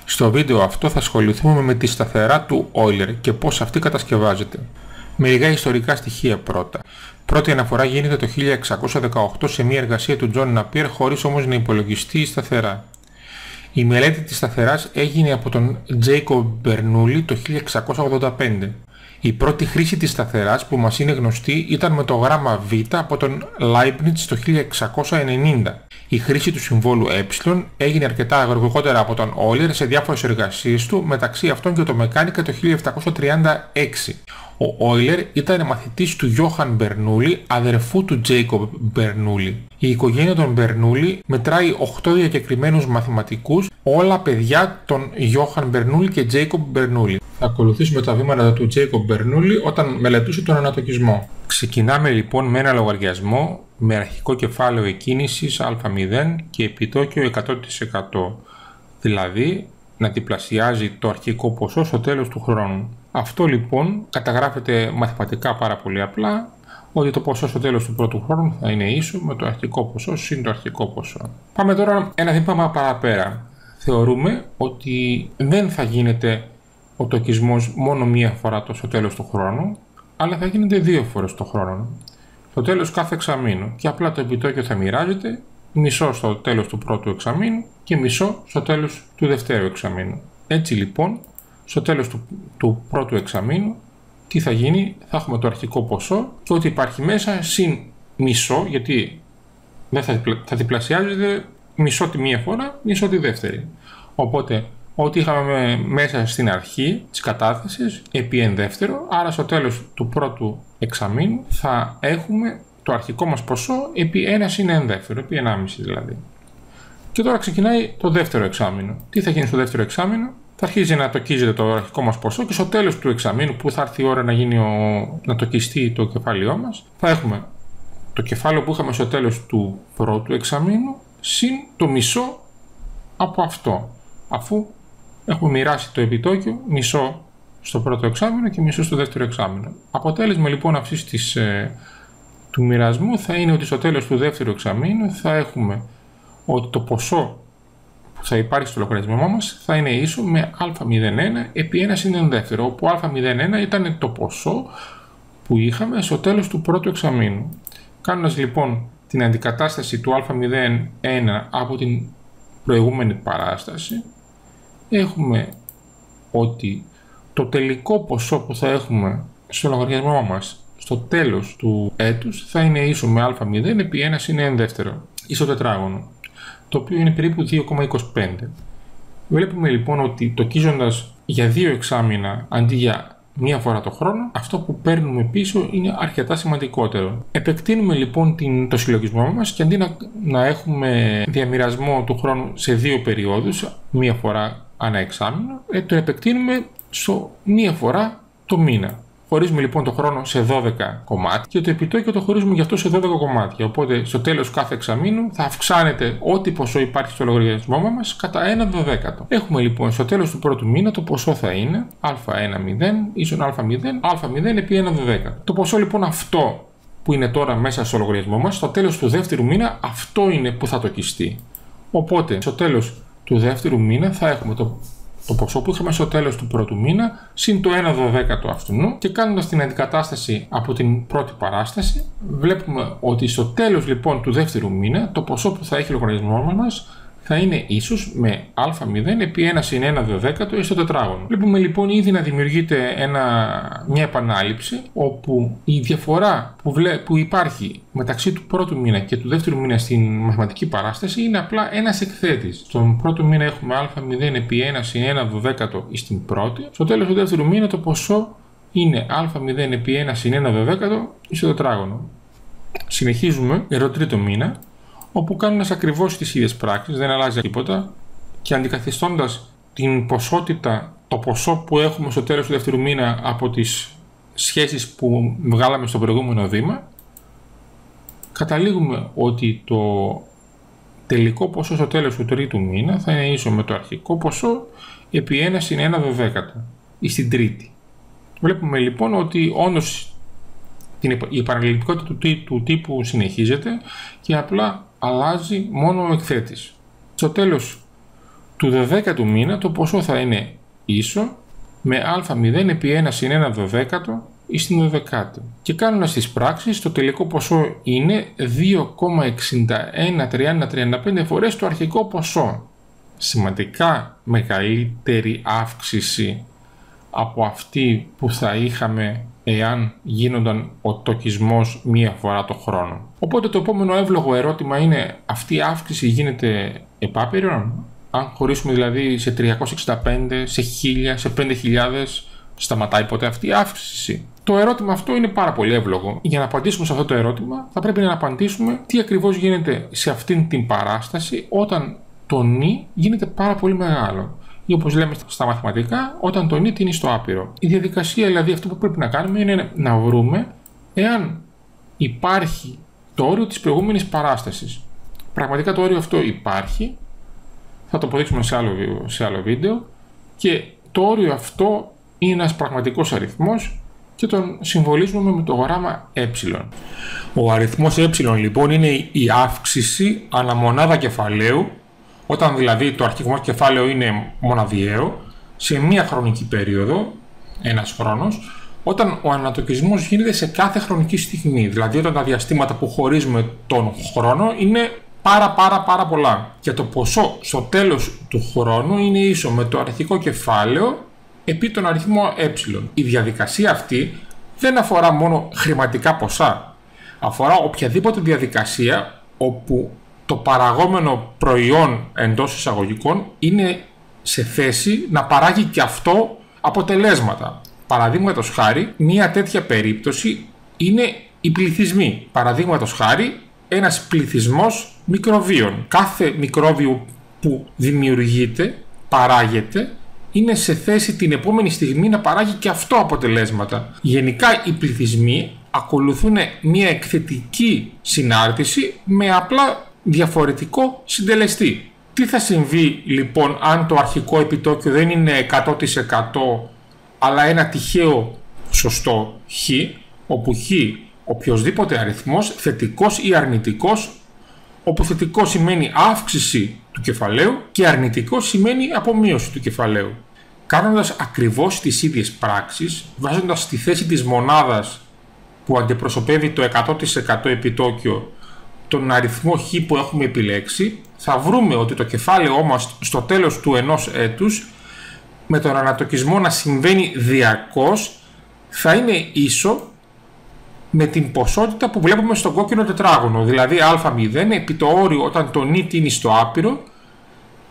Στο βίντεο αυτό θα ασχοληθούμε με τη σταθερά του Euler και πώς αυτή κατασκευάζεται. Με λίγα ιστορικά στοιχεία πρώτα. Πρώτη αναφορά γίνεται το 1618 σε μια εργασία του John Napier, χωρίς όμως να υπολογιστεί η σταθερά. Η μελέτη της σταθεράς έγινε από τον Jacob Bernoulli το 1685. Η πρώτη χρήση της σταθεράς που μας είναι γνωστή ήταν με το γράμμα Β από τον Leibniz το 1690. Η χρήση του συμβόλου ε έγινε αρκετά αργότερα από τον Euler σε διάφορες εργασίες του, μεταξύ αυτών και το Μεκάνικα το 1736. Ο Euler ήταν μαθητής του Johann Bernoulli, αδερφού του Jacob Bernoulli. Η οικογένεια των Bernoulli μετράει 8 διακεκριμένους μαθηματικούς, όλα παιδιά των Johann Bernoulli και Jacob Bernoulli. Θα ακολουθήσουμε τα βήματα του Jacob Bernoulli όταν μελετούσε τον ανατοκισμό. Ξεκινάμε λοιπόν με ένα λογαριασμό με αρχικό κεφάλαιο εκκίνησης α0 και επιτόκιο 100%. Δηλαδή να διπλασιάζει το αρχικό ποσό στο τέλος του χρόνου. Αυτό λοιπόν καταγράφεται μαθηματικά πάρα πολύ απλά, ότι το ποσό στο τέλος του πρώτου χρόνου θα είναι ίσο με το αρχικό ποσό συν το αρχικό ποσό. Πάμε τώρα ένα βήμα παραπέρα. Θεωρούμε ότι δεν θα γίνεται ο τοκισμός μόνο μία φορά στο τέλος του χρόνου, αλλά θα γίνεται 2 φορές το χρόνο. Στο τέλος κάθε εξαμήνου, και απλά το επιτόκιο θα μοιράζεται μισό στο τέλος του πρώτου εξαμήνου και μισό στο τέλος του δευτέρου εξαμήνου. Έτσι λοιπόν, στο τέλος του πρώτου εξαμήνου, τι θα γίνει? Θα έχουμε το αρχικό ποσό και ό,τι υπάρχει μέσα συν μισό, γιατί δεν θα διπλασιάζεται μισό τη μία φορά, μισό τη δεύτερη. Οπότε, ό,τι είχαμε μέσα στην αρχή της κατάθεσης επί εν δεύτερο, άρα στο τέλος του πρώτου εξαμήνου θα έχουμε το αρχικό μας ποσό επί 1 συν εν δεύτερο, επί 1,5 δηλαδή. Και τώρα ξεκινάει το δεύτερο εξάμηνο. Τι θα γίνει στο δεύτερο εξάμηνο? Θα αρχίζει να τοκίζεται το αρχικό μας ποσό και στο τέλος του εξαμήνου, που θα έρθει η ώρα να τοκιστεί το κεφάλαιό μας, θα έχουμε το κεφάλαιο που είχαμε στο τέλος του πρώτου εξαμήνου συν το μισό από αυτό, αφού έχουμε μοιράσει το επιτόκιο μισό στο πρώτο εξάμηνο και μισό στο δεύτερο εξάμηνο. Αποτέλεσμα λοιπόν αυτής του μοιρασμού θα είναι ότι στο τέλος του δεύτερου εξαμήνου θα έχουμε ότι το ποσό που θα υπάρχει στο λογαριασμό μας θα είναι ίσο με α01 επί 1 συν εν δεύτερο, όπου α01 ήταν το ποσό που είχαμε στο τέλος του πρώτου εξαμήνου. Κάνοντας λοιπόν την αντικατάσταση του α01 από την προηγούμενη παράσταση, έχουμε ότι το τελικό ποσό που θα έχουμε στο λογαριασμό μας στο τέλος του έτους θα είναι ίσο με α0 επί 1 συν εν δεύτερο, ίσο τετράγωνο, το οποίο είναι περίπου 2,25. Βλέπουμε λοιπόν ότι τοκίζοντας για 2 εξάμηνα αντί για μία φορά το χρόνο, αυτό που παίρνουμε πίσω είναι αρκετά σημαντικότερο. Επεκτείνουμε λοιπόν το συλλογισμό μας και αντί να έχουμε διαμοιρασμό του χρόνου σε 2 περιόδους, μία φορά ανά εξάμηνο, το επεκτείνουμε στο μία φορά το μήνα. Χωρίζουμε λοιπόν το χρόνο σε 12 κομμάτια και το επιτόκιο το χωρίζουμε γι' αυτό σε 12 κομμάτια. Οπότε στο τέλος κάθε εξαμήνου θα αυξάνεται ό,τι ποσό υπάρχει στο λογαριασμό μας κατά 1/12. Έχουμε λοιπόν στο τέλος του πρώτου μήνα το ποσό θα είναι α10 ίσον α0 επί 1/12. Το ποσό λοιπόν αυτό που είναι τώρα μέσα στο λογαριασμό μας, στο τέλος του δεύτερου μήνα αυτό είναι που θα τοκιστεί. Οπότε στο τέλος του δεύτερου μήνα θα έχουμε το ποσό που είχαμε στο τέλος του πρώτου μήνα συν το 1/12 αυτού, και κάνοντας την αντικατάσταση από την πρώτη παράσταση βλέπουμε ότι στο τέλος λοιπόν του δεύτερου μήνα το ποσό που θα έχει ο λογαριασμός μας θα είναι ίσος με α0 επί 1 συν 1/12 στο τετράγωνο. Βλέπουμε λοιπόν ήδη να δημιουργείται μια επανάληψη, όπου η διαφορά που υπάρχει μεταξύ του πρώτου μήνα και του δεύτερου μήνα στην μαθηματική παράσταση είναι απλά ένας εκθέτης. Στον πρώτο μήνα έχουμε α0 επί 1 συν 1/12 στην πρώτη, στο τέλος του δεύτερου μήνα το ποσό είναι α0 επί 1 συν 1/12 στο τετράγωνο. Συνεχίζουμε για το τρίτο μήνα, όπου κάνοντας ακριβώς τις ίδιες πράξεις, δεν αλλάζει τίποτα, και αντικαθιστώντας την ποσότητα, το ποσό που έχουμε στο τέλος του δεύτερου μήνα από τις σχέσεις που βγάλαμε στο προηγούμενο βήμα, καταλήγουμε ότι το τελικό ποσό στο τέλος του τρίτου μήνα θα είναι ίσο με το αρχικό ποσό επί 1 συν 1/12 ή στην τρίτη. Βλέπουμε λοιπόν ότι όντως η επαναληπτικότητα του τύπου συνεχίζεται και απλά αλλάζει μόνο ο εκθέτης. Στο τέλος του 12ου μήνα το ποσό θα είναι ίσο με α0 επί 1 συν 1 δωδέκατο ή στην 12η. Και κάνοντας τις πράξεις, το τελικό ποσό είναι 2,613035 φορές το αρχικό ποσό. Σημαντικά μεγαλύτερη αύξηση από αυτή που θα είχαμε εάν γίνονταν ο τοκισμός μία φορά το χρόνο. Οπότε το επόμενο εύλογο ερώτημα είναι, αυτή η αύξηση γίνεται επάπειρον? Αν χωρίσουμε δηλαδή σε 365, σε 1000, σε 5000, σταματάει ποτέ αυτή η αύξηση? Το ερώτημα αυτό είναι πάρα πολύ εύλογο. Για να απαντήσουμε σε αυτό το ερώτημα θα πρέπει να απαντήσουμε τι ακριβώς γίνεται σε αυτήν την παράσταση όταν το νη γίνεται πάρα πολύ μεγάλο. Ή όπως λέμε στα μαθηματικά, όταν το νη τίνει στο άπειρο. Η διαδικασία, δηλαδή, αυτό που πρέπει να κάνουμε είναι να βρούμε εάν υπάρχει το όριο της προηγούμενης παράστασης. Πραγματικά το όριο αυτό υπάρχει, θα το αποδείξουμε σε άλλο βίντεο, και το όριο αυτό είναι ένας πραγματικός αριθμός και τον συμβολίζουμε με το γράμμα ε. Ο αριθμός ε λοιπόν είναι η αύξηση ανά μονάδα κεφαλαίου, όταν δηλαδή το αρχικό κεφάλαιο είναι μοναδιαίο, σε μία χρονική περίοδο, ένας χρόνος, όταν ο ανατοκισμός γίνεται σε κάθε χρονική στιγμή, δηλαδή όταν τα διαστήματα που χωρίζουμε τον χρόνο είναι πάρα πολλά. Και το ποσό στο τέλος του χρόνου είναι ίσο με το αρχικό κεφάλαιο επί τον αριθμό ε. Η διαδικασία αυτή δεν αφορά μόνο χρηματικά ποσά, αφορά οποιαδήποτε διαδικασία όπου το παραγόμενο προϊόν εντός εισαγωγικών είναι σε θέση να παράγει και αυτό αποτελέσματα. Παραδείγματος χάρη, μια τέτοια περίπτωση είναι οι πληθυσμοί. Παραδείγματος χάρη, ένας πληθυσμός μικροβίων. Κάθε μικρόβιο που δημιουργείται, παράγεται, είναι σε θέση την επόμενη στιγμή να παράγει και αυτό αποτελέσματα. Γενικά οι πληθυσμοί ακολουθούν μια εκθετική συνάρτηση με απλά διαφορετικό συντελεστή. Τι θα συμβεί λοιπόν αν το αρχικό επιτόκιο δεν είναι 100% αλλά ένα τυχαίο ποσοστό χ, όπου χ οποιοσδήποτε αριθμός, θετικός ή αρνητικός, όπου θετικό σημαίνει αύξηση του κεφαλαίου και αρνητικό σημαίνει απομείωση του κεφαλαίου. Κάνοντας ακριβώς τις ίδιες πράξεις, βάζοντας στη θέση της μονάδας που αντιπροσωπεύει το 100% επιτόκιο τον αριθμό χ που έχουμε επιλέξει, θα βρούμε ότι το κεφάλαιό μας στο τέλος του ενός έτους, με τον ανατοκισμό να συμβαίνει διαρκώς, θα είναι ίσο με την ποσότητα που βλέπουμε στον κόκκινο τετράγωνο, δηλαδή α0 επί το όριο όταν το νη τίνει στο άπειρο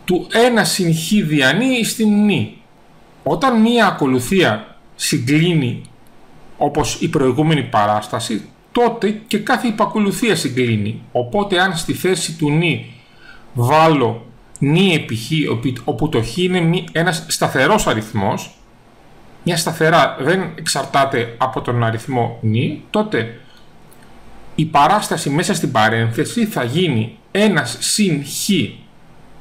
του 1 συν χ δια νη στην νη. Όταν μία ακολουθία συγκλίνει όπως η προηγούμενη παράσταση, τότε και κάθε υπακολουθία συγκλίνει. Οπότε αν στη θέση του νη βάλω νη επί χ, όπου το χ είναι ένας σταθερός αριθμός, μια σταθερά δεν εξαρτάται από τον αριθμό νη, τότε η παράσταση μέσα στην παρένθεση θα γίνει 1 συν χ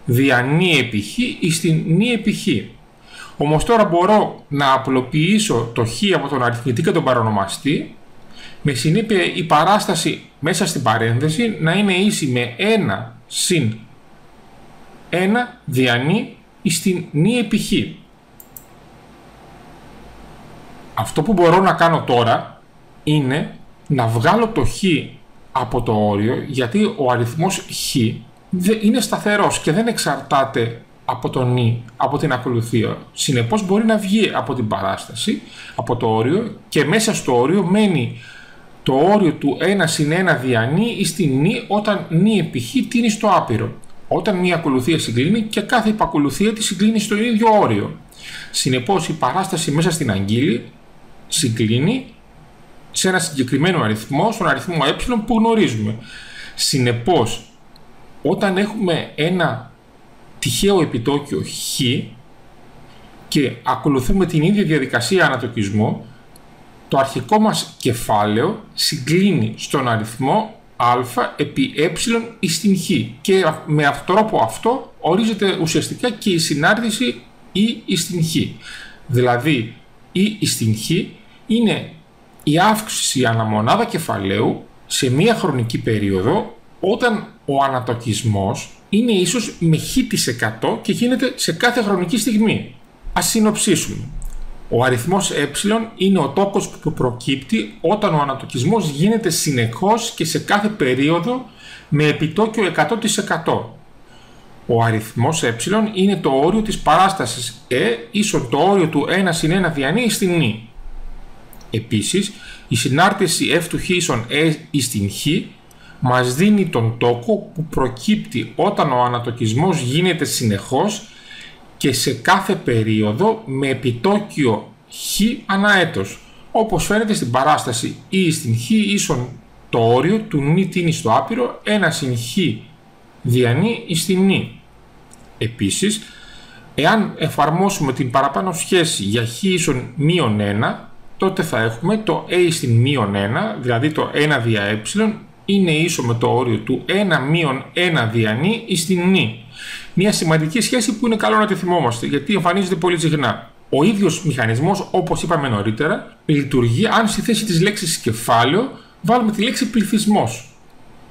δια νη επί χ ή στην νη επί χ. Όμως τώρα μπορώ να απλοποιήσω το χ από τον αριθμητή και τον παρονομαστή, με συνέπεια η παράσταση μέσα στην παρένθεση να είναι ίση με 1 συν 1 δια νη ή στην νη επί χ. Αυτό που μπορώ να κάνω τώρα είναι να βγάλω το χ από το όριο, γιατί ο αριθμός χ είναι σταθερός και δεν εξαρτάται από το νη, από την ακολουθία. Συνεπώς μπορεί να βγει από την παράσταση, από το όριο, και μέσα στο όριο μένει το όριο του 1 συν 1 δια νη ή στην νη όταν νη επί χ τίνει στο άπειρο. Όταν μία ακολουθία συγκλίνει και κάθε υπακολουθία τη συγκλίνει στο ίδιο όριο. Συνεπώς η παράσταση μέσα στην αγγείλη συγκλίνει σε ένα συγκεκριμένο αριθμό, στον αριθμό ε που γνωρίζουμε. Συνεπώς, όταν έχουμε ένα τυχαίο επιτόκιο χ και ακολουθούμε την ίδια διαδικασία ανατοκισμού, το αρχικό μας κεφάλαιο συγκλίνει στον αριθμό α επί ε ή στην χ, και με αυτόν τρόπο αυτό ορίζεται ουσιαστικά και η συνάρτηση ή στην χ. Δηλαδή ή στην χ είναι η αύξηση αναμονάδα κεφαλαίου σε μία χρονική περίοδο όταν ο ανατοκισμός είναι ίσος με χ% και γίνεται σε κάθε χρονική στιγμή. Ας συνοψίσουμε. Ο αριθμός ε είναι ο τόκος που προκύπτει όταν ο ανατοκισμός γίνεται συνεχώς και σε κάθε περίοδο με επιτόκιο 100%. Ο αριθμός ε είναι το όριο της παράστασης ίσον το όριο του 1 συν 1 διανύει στην νη. Επίσης, η συνάρτηση f του χ ίσον στην χ μας δίνει τον τόκο που προκύπτει όταν ο ανατοκισμός γίνεται συνεχώς και σε κάθε περίοδο με επιτόκιο χ ανά έτος, όπως φαίνεται στην παράσταση ή στην χ ίσον το όριο του νη τίνει στο άπειρο 1 συν χ διανύει στην νη. Επίσης, εάν εφαρμόσουμε την παραπάνω σχέση για χ ίσον μείον 1, τότε θα έχουμε το a στην μείον 1, δηλαδή το 1 δια ε, είναι ίσο με το όριο του 1 μείον 1 διανύει στην νη. Μια σημαντική σχέση που είναι καλό να τη θυμόμαστε, γιατί εμφανίζεται πολύ συχνά. Ο ίδιος μηχανισμός, όπως είπαμε νωρίτερα, λειτουργεί αν στη θέση της λέξης κεφάλαιο βάλουμε τη λέξη πληθυσμός.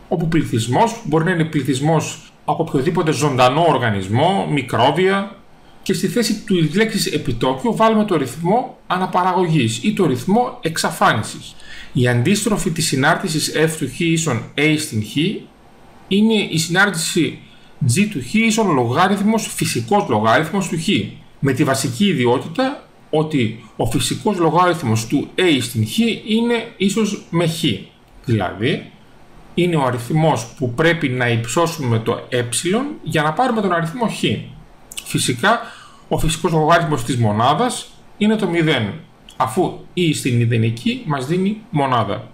Όπου πληθυσμός μπορεί να είναι πληθυσμός από οποιοδήποτε ζωντανό οργανισμό, μικρόβια, και στη θέση της λέξης επιτόκιο βάλουμε το ρυθμό αναπαραγωγής ή το ρυθμό εξαφάνισης. Η αντίστροφη της συνάρτησης f του χ ίσον a στην χ είναι η συνάρτηση g του χ ίσον λογάριθμος, φυσικός λογάριθμος του χ, με τη βασική ιδιότητα ότι ο φυσικός λογάριθμος του a στην χ είναι ίσος με χ. Δηλαδή, είναι ο αριθμός που πρέπει να υψώσουμε το ε για να πάρουμε τον αριθμό χ. Φυσικά, ο φυσικός λογάριθμος της μονάδας είναι το 0, αφού η στην μηδενική μας δίνει μονάδα.